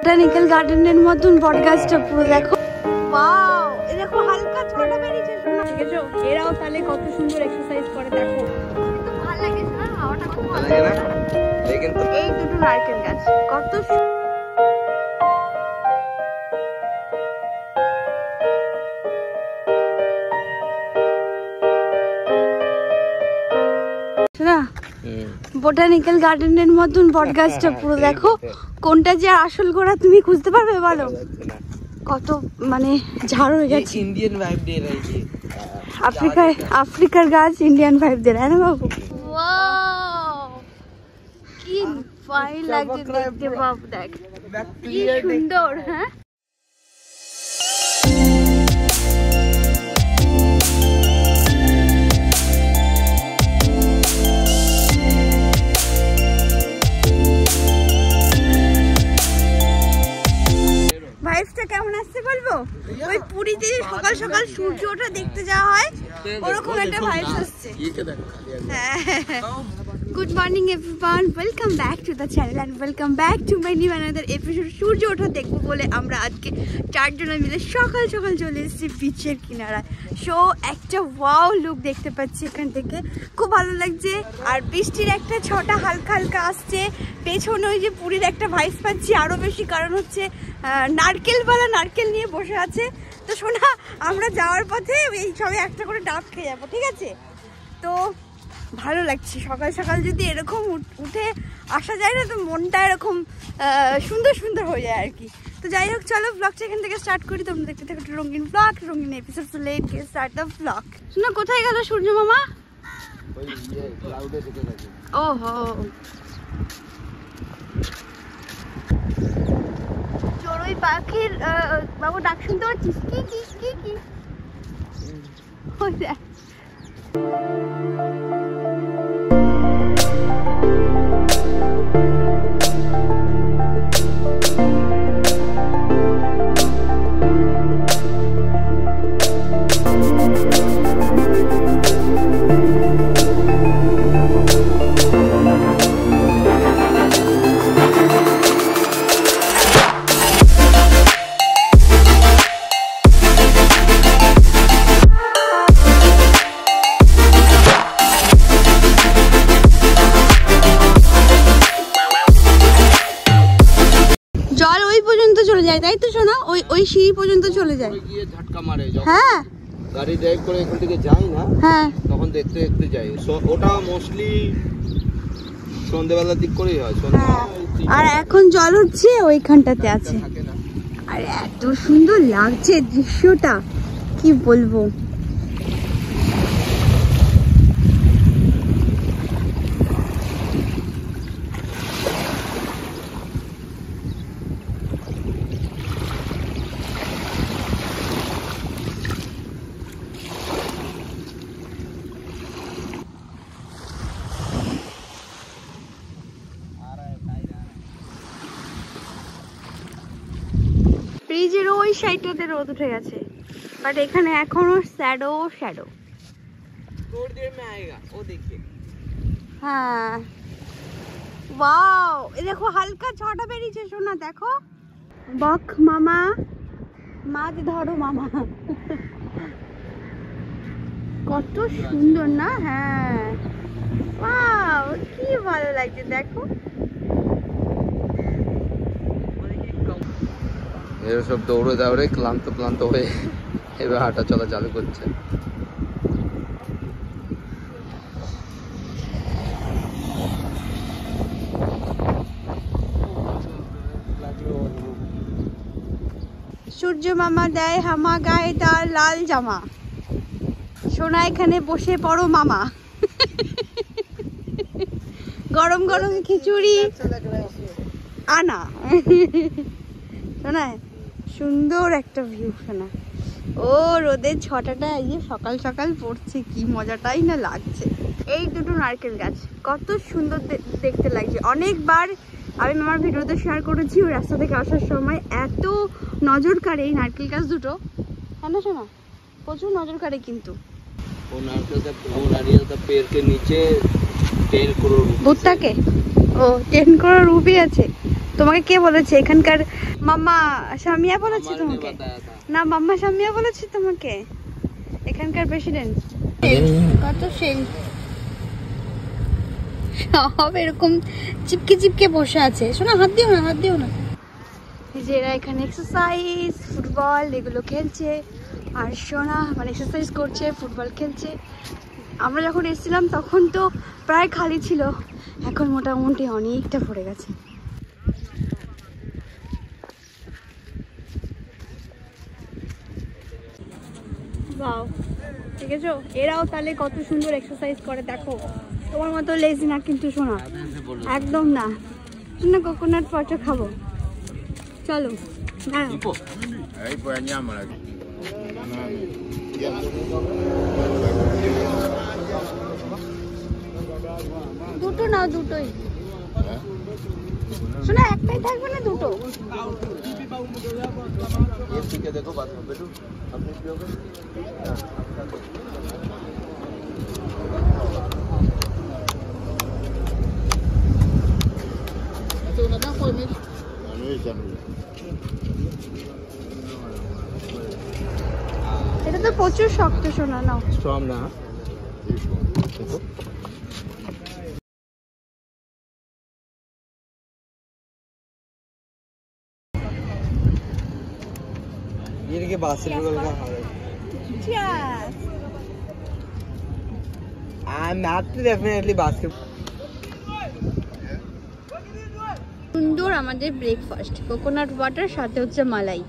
Botanical গার্ডেনের মতন বটগাছটা পুরো দেখো। ওয়াও, এই দেখো হালকা ছটা বেরিয়েছে শোনা। দেখেছো এরাও তাহলে কত সুন্দর এক্সারসাইজ করে দেখো। ভালো লাগে না হাওয়াটা, খুব ভালো লাগে না। দেখেন তো এই দুটো নারকেল গাছ কত শোনা। বোটানিক্যাল গার্ডেনের মতন বটগাছটা পুরো দেখো। কোনটা যে আসল গোড়া তুমি খুঁজতে পারবে বলো? কত মানে ঝাড় হয়ে গেছে। ইন্ডিয়ান ভাইব দিয়ে রয়েছে। আফ্রিকার গাছ ইন্ডিয়ান ভাইব দিয়ে না বাবু। ওয়াও, কি ফাইন লাগছে দেখতে বাবু, দেখ কি সুন্দর। হ্যাঁ ভাইবসটা কেমন আসছে বলবো? ওই পুরীতে সকাল সকাল সূর্য ওঠা দেখতে যাওয়া হয়, ওরকম একটা ভাইবস আসছে। Good morning everyone, welcome back to the channel and welcome back to my new another episode. সূর্য ওঠা দেখবো বলে আমরা আজকে চারজনে মিলে সকাল সকাল চলে এসেছি বিচের কিনারায়। সো একটা ওয়াও লুক দেখতে পাচ্ছি এখান থেকে, খুব ভালো লাগছে। আর বৃষ্টির একটা ছটা হালকা হালকা আসছে, পেছনে ওই যে পুরীর একটা ভাইবস পাচ্ছি আরো বেশি, কারণ হচ্ছে নারকেলওয়ালা নারকেল নিয়ে বসে আছে। তো শোনা, আমরা যাওয়ার পথে এই সবাই একটা করে ডাব খেয়ে যাবো, ঠিক আছে? তো ভালো লাগছে সকাল সকাল যদি এরকম উঠে আসা যায় না, তো মনটা এরকম সুন্দর সুন্দর হয়ে যায় আর কি। তো যাই হোক, চলো ব্লগটা এখান থেকে স্টার্ট করি। তোমরা দেখতে থাকো রঙিন ব্লগ, রঙিন episode. So let's get start the blog. শোনা, কোথায় গেল সূর্য মামা? ওহো, চড়ুই পাখির বাবু ডাক শুনতে পাচ্ছিস? কি কি কি কি তাই তো শোনা, ওই সিঁড়ি পর্যন্ত চলে যায়, গিয়ে ঝটকা মারে। হ্যাঁ, গাড়ি ড্রাইভ করে এখান থেকে যাই না, হ্যাঁ তখন দেখতে দেখতে যাই। ওটা মোস্টলি সন্ধ্যাবেলার দিক করেই হয়। আর এখন জল হচ্ছে ওইখানটাতে আছে। আর এত সুন্দর লাগছে দৃশ্যটা, কি বলবো। ব্রিজের ওই সাইডটাতে রোদ উঠে গেছে, বাট এখানে এখনো শ্যাডো শ্যাডো। হ্যাঁ, ওয়াও, এই দেখো হালকা ছটা বেরিয়েছে শোনা, দেখো। বক মামা, মাছ ধরো মামা। কত সুন্দর না? হ্যাঁ, ওয়াও, কি ভালো লাগছে দেখো। এরা সব দৌড়ে দৌড়ে ক্লান্ত হয়ে এবার হাঁটা চলা চালু করছে। সূর্য মামা দেয় হামা, গায়ে তার লাল জামা। সোনা এখানে বসে পড়ো মামা। গরম গরম খিচুড়ি আনা। শোনা, সুন্দর একটা ভিউ শোনা। ও রোদের ছটাটা এই সকাল সকাল পড়ছে, কি মজাটাই না লাগছে। এই দুটো নারকেল গাছ কত সুন্দর দেখতে লাগছে। অনেকবার আমি আমার ভিডিওতে শেয়ার করেছি, ওই রাস্তা থেকে আসার সময় এত নজর কাড়ে এই নারকেল গাছ দুটো। হ্যাঁ না শোনা, প্রচুর নজর কাড়ে। কিন্তু वो नारियल का पेड़ के नीचे 10 करोड़ भुट्टा के 10 करोड़ रुपए আছে। তোমাকে কে বলেছে এখানকার? মাম্মা শামিয়া বলেছে তোমাকে? না, মাম্মা শামিয়া বলেছে তোমাকে? এখানকার প্রেসিডেন্ট কত সেই সব এরকম চিপকে চিপকে বসে আছে। শোনা, হাত দিও না, হাত দিও না। যে এরা এখানে এক্সারসাইজ, ফুটবল এগুলো খেলছে, আর সোনা মানে এক্সারসাইজ করছে, ফুটবল খেলছে। আমরা যখন এসেছিলাম তখন তো প্রায় খালি ছিল, এখন মোটামুটি অনেকটা ভরে গেছে। বাও, ঠিক আছে, এরাও তাহলে কত সুন্দর এক্সারসাইজ করে দেখো। তোমার মতো লেজি না কিন্তু সোনা, একদম না। শোনা, কোকোনাট ওয়াটার খাবো, চলো। হ্যাঁ, দুটো নাও, দুটোই। শোনা, একটাই থাকবে না, দুটো? দেখো এটা তো প্রচুর শক্ত সোনা, নাও। স্ট্রং না, ये देखिए बास्केटबॉल का हाल है। Cheers. I'm not definitely basketball. সুন্দর আমাদের ব্রেকফাস্ট, কোকোনাট ওয়াটার সাথে হচ্ছে মালাই।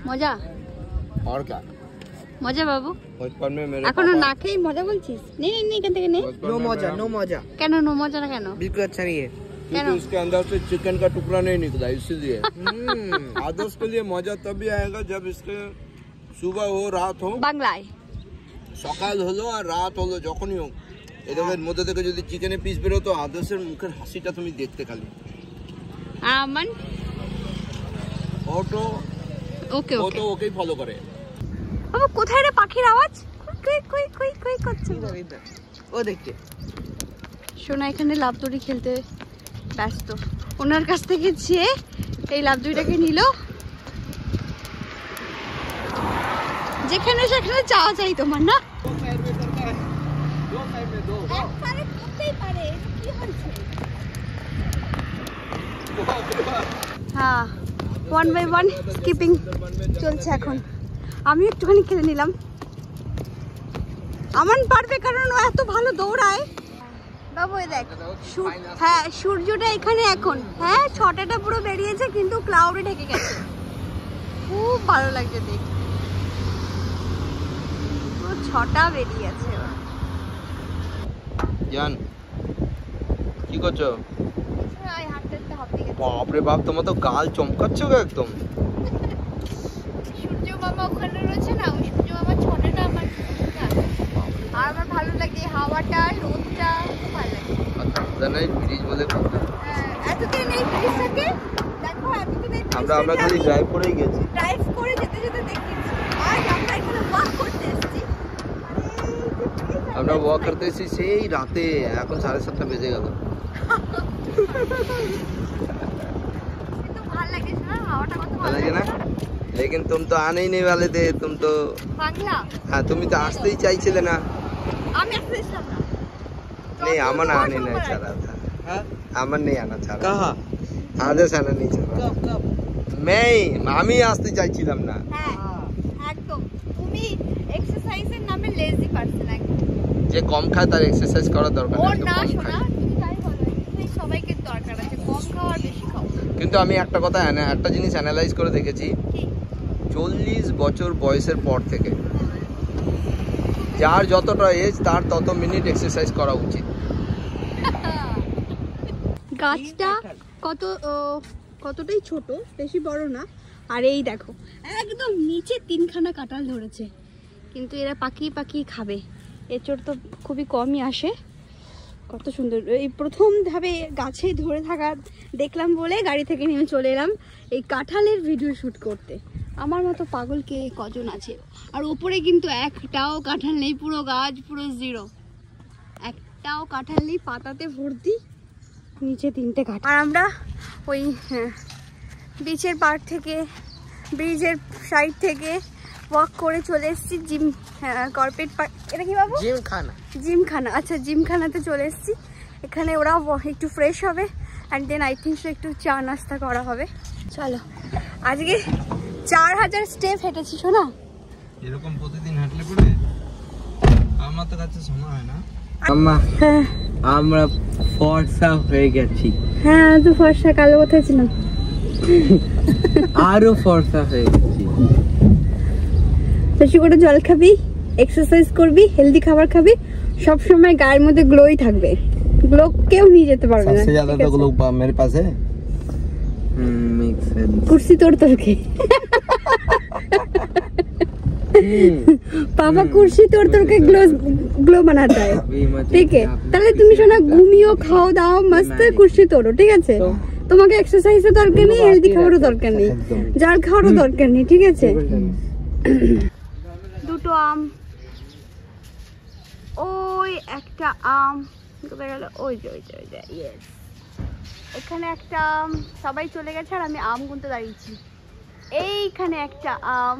মজা? और क्या? মজা বাবু? बचपन में मेरे এখনো না খেয়ে মজা বলছিস? নে নে নে, এখান থেকে নে। नो मजा, नो मजा। কেন নো মজা না কেন? बिल्कुल अच्छा नहीं है। क्या क्योंकि उसके अंदर से चिकन का टुकड़ा नहीं निकला, इसीलिए। आदर्श के लिए मजा तभी आएगा जब इसके सुबह हो रात हो, বাংলায় সকাল হলো আর রাত হলো, যখনই হোক এদের মধ্যে থেকে যদি চিকেনের পিস বেরো তো আদর্শের মুখের হাসিটা তুমি দেখতে খালি। আমান অটো ওকে ও ওকে। তো ওকেই ফলো করে। বাবু কোথায় রে পাখির আওয়াজ? কুই কুই কুই কুই করছে। ও দেখতে সোনা এখানে লাভদড়ি খেলতে ব্যস্ত। ওনার কাছ থেকে চেয়ে এই লাভদড়িটাকে নিল। যেখানে সেখানে চাওয়া চাই তোমার, না? হ্যাঁ, 1 by 1 স্কিপিং চলছে এখন। আমি একটুখানি খেলে নিলাম। আমান পারবে, কারণ ও এত ভালো দৌড়ায়। বাবু দেখ, হ্যাঁ সূর্যটা এখানে এখন, হ্যাঁ ছটাটা পুরো বেরিয়েছে কিন্তু ক্লাউডে ঢেকে গেছে। খুব ভালো লাগছে দেখতে, পুরো ছটা বেরিয়েছে। জান কি করছো? হাঁটতে বাপরে বাপ, তোমার তো গাল চমকাচ্ছ গো একদম। সূর্য মামা ওখানে রয়েছে না, ওই সূর্য মামা ছটাটা আমার আর আমার ভালো লাগে। হাওয়াটা, রোদটা খুব ভালো লাগে। জানাই ব্রিজ বলে এতদিন এই ব্রিজটাকে দেখো, এতদিন এই আমরা খালি ড্রাইভ করেই গেছি, ড্রাইভ করে যেতে যেতে দেখেছি। আজ আমরা এখানে ওয়াক করতে এসেছি। আমরা ওয়াক করতে এসেছি সেই রাতে, এখন 7:30 বেজে গেল। কিন্তু ভালো লাগে না, হাওয়াটা কত ভালো লাগে না? लेकिन तुम तो आने ही नहीं वाले थे, तुम तो বাংলা। हाँ, तुम तो आते ही चाहছিলে না। আমি আসতে ইচ্ছা না। नहीं, अमन आने नहीं चाह रहा था। अमन नहीं आना चाह रहा। कहाँ? आदेश आना नहीं चाह रहा। कब? मैं আমি আসতে চাইছিলাম না। হ্যাঁ একদম, তুমি এক্সারসাইজের নামে লেজি পারসন একদম। যে কম খায় তার এক্সারসাইজ করা দরকার ওর নেই। না শোনা, তুমি তাই বলো, এক্সারসাইজ সবাইকে দরকার আছে, কম খাওয়া আর বেশি খাও। কিন্তু আমি একটা কথা একটা জিনিস অ্যানালাইজ করে দেখেছি, 40 বছর বয়সের পর থেকে যার যতটা এজ তার তত মিনিট এক্সারসাইজ করা উচিত। গাছটা কতটাই ছোট, বেশি বড় না। আর এই দেখো একদম নিচে 3খানা কাঁঠাল ধরেছে, কিন্তু এরা পাকিয়ে পাকিয়ে খাবে। এঁচড় তো খুবই কমই আসে। কত সুন্দর, এই প্রথম ধাপে গাছে ধরে থাকা দেখলাম বলে গাড়ি থেকে নেমে চলে এলাম এই কাঁঠালের ভিডিও শ্যুট করতে। আমার মতো পাগল কে কজন আছে? আর ওপরে কিন্তু একটাও কাঁঠাল নেই, পুরো গাছ পুরো জিরো, একটাও কাঁঠাল নেই, পাতাতে ভর্তি, নিচে 3টে কাঁঠাল। আর আমরা ওই বিচের পাড় থেকে, ব্রিজের সাইড থেকে ওয়াক করে চলে এসেছি জিম কর্পোরেট পার্ক। এটা কি বাবু? জিমখানা। আচ্ছা, জিমখানাতে চলে এসেছি। এখানে ওরা একটু ফ্রেশ হবে অ্যান্ড দেন আই থিঙ্ক একটু চা নাস্তা করা হবে। চলো, আজকে 4000 স্টেপ হেঁটেছি শোনা। এরকম প্রতিদিন হাঁটলে পরে আমার তো কাছে সময় হয় না। আমরা ফর্সা হয়ে গেছি। হ্যাঁ, তো ফর্সা, কালো কোথায় ছিলাম? আরো ফর্সা হয়ে গেছি। বেশি করে জল খাবি, এক্সারসাইজ করবি, হেলদি খাবার খাবি, সব সময় গায়ের মধ্যে গ্লোই থাকবে। গ্লো কেউ নিয়ে যেতে পারবে না। सबसे ज्यादा तो ग्लो मेरे पास है। Make sense. कुर्सी तोड़ के पापा कुर्सी तोड़ के ग्लो बनाता है, ठीक है? তাহলে তুমি শোনা, ঘুমিও, খাও দাও, মস্ত কুর্সি তোড়ো, ঠিক আছে? তোমাকে এক্সারসাইজের দরকার নেই, হেলদি খাবারও দরকার নেই, জল খাওয়ারও দরকার নেই, ঠিক আছে? দুটো আম, ওই একটা আম কোথায় গেল? ওই যে ইয়েস, এখানে একটা আম। সবাই চলে গেছে আর আমি আম গুনতে দাঁড়িয়েছি। এইখানে একটা আম,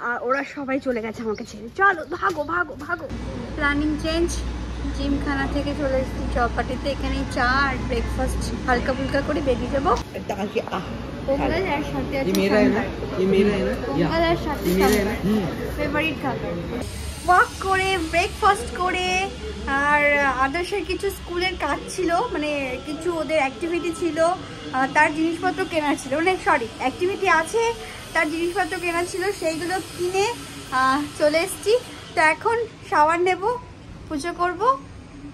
আর ওরা সবাই চলে গেছে আমাকে ছেড়ে। চলো ভাগো ভাগো ভাগো। প্ল্যানিং চেঞ্জ, জিমখানা থেকে চলে এসেছি চৌপাটিতে। এখানে চা আর ব্রেকফাস্ট হালকা ফুলকা করে বেরিয়ে যাবো। পোঙ্গল আর সাথে আছে পোঙ্গল আর সাথে ফেভারিট খাবার। ওয়াক করে, ব্রেকফাস্ট করে, আর আদার্সের কিছু স্কুলের কাজ ছিল, মানে কিছু ওদের অ্যাক্টিভিটি ছিল, তার জিনিসপত্র কেনা ছিল, মানে সরি অ্যাক্টিভিটি আছে, তার জিনিসপত্র কেনা ছিল, সেইগুলো কিনে চলে এসেছি। তো এখন শাওয়ার নেব, পুজো করব,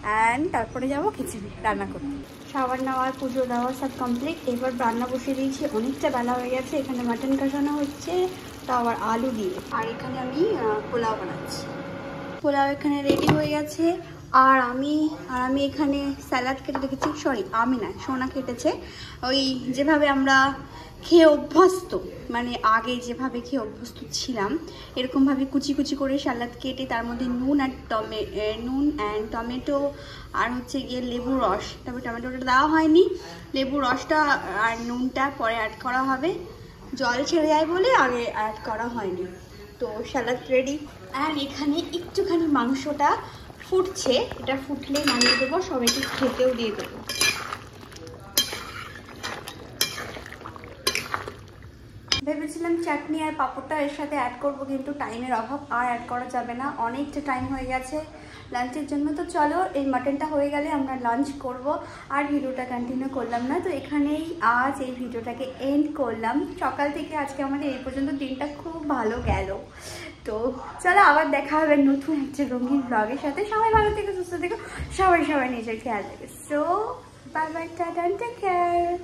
অ্যান্ড তারপরে যাব খিচুড়ি রান্না করতে। শাওয়ার নেওয়ার, পুজো দেওয়া সব কমপ্লিট। এবার রান্না বসিয়ে দিয়েছি, অনেকটা বেলা হয়ে গেছে। এখানে মাটন কষানো হচ্ছে, তো আবার আলু দিয়ে, আর এখানে আমি পোলাও বানাচ্ছি। পোলাও এখানে রেডি হয়ে গেছে। আর আমি এখানে স্যালাড কেটে রেখেছি। সরি, আমি না, সোনা কেটেছে। ওই যেভাবে আমরা খেয়ে অভ্যস্ত, মানে আগে যেভাবে খেয়ে অভ্যস্ত ছিলাম, এরকমভাবে কুচি কুচি করে স্যালাড কেটে তার মধ্যে নুন অ্যান্ড টমেটো আর হচ্ছে গিয়ে লেবু রস, তবে টমেটোটা দেওয়া হয়নি, লেবু রসটা আর নুনটা পরে অ্যাড করা হবে। জল ছেড়ে যায় বলে আগে অ্যাড করা হয়নি। তো স্যালাড রেডি। অ্যান্ড এখানে একটুখানি মাংসটা ফুটছে, এটা ফুটলে নামিয়ে দেবো, সবাইকে খেতেও দিয়ে দেবো। ভেবেছিলাম চাটনি আর পাঁপড়টা এর সাথে অ্যাড করবো, কিন্তু টাইমের অভাব, আর অ্যাড করা যাবে না, অনেকটা টাইম হয়ে গেছে লাঞ্চের জন্য। তো চলো, এই মাটনটা হয়ে গেলে আমরা লাঞ্চ করব, আর ভিডিওটা কন্টিনিউ করলাম না। তো এখানেই আজ এই ভিডিওটাকে এন্ড করলাম। সকাল থেকে আজকে আমাদের এই পর্যন্ত দিনটা খুব ভালো গেল। তো চলো, আবার দেখা হবে নতুন একটা রঙিন ব্লগের সাথে। সবাই ভালো থেকে সুস্থ থেকো, সবাই নিজের খেয়াল রাখবে। So bye bye, tata, take care.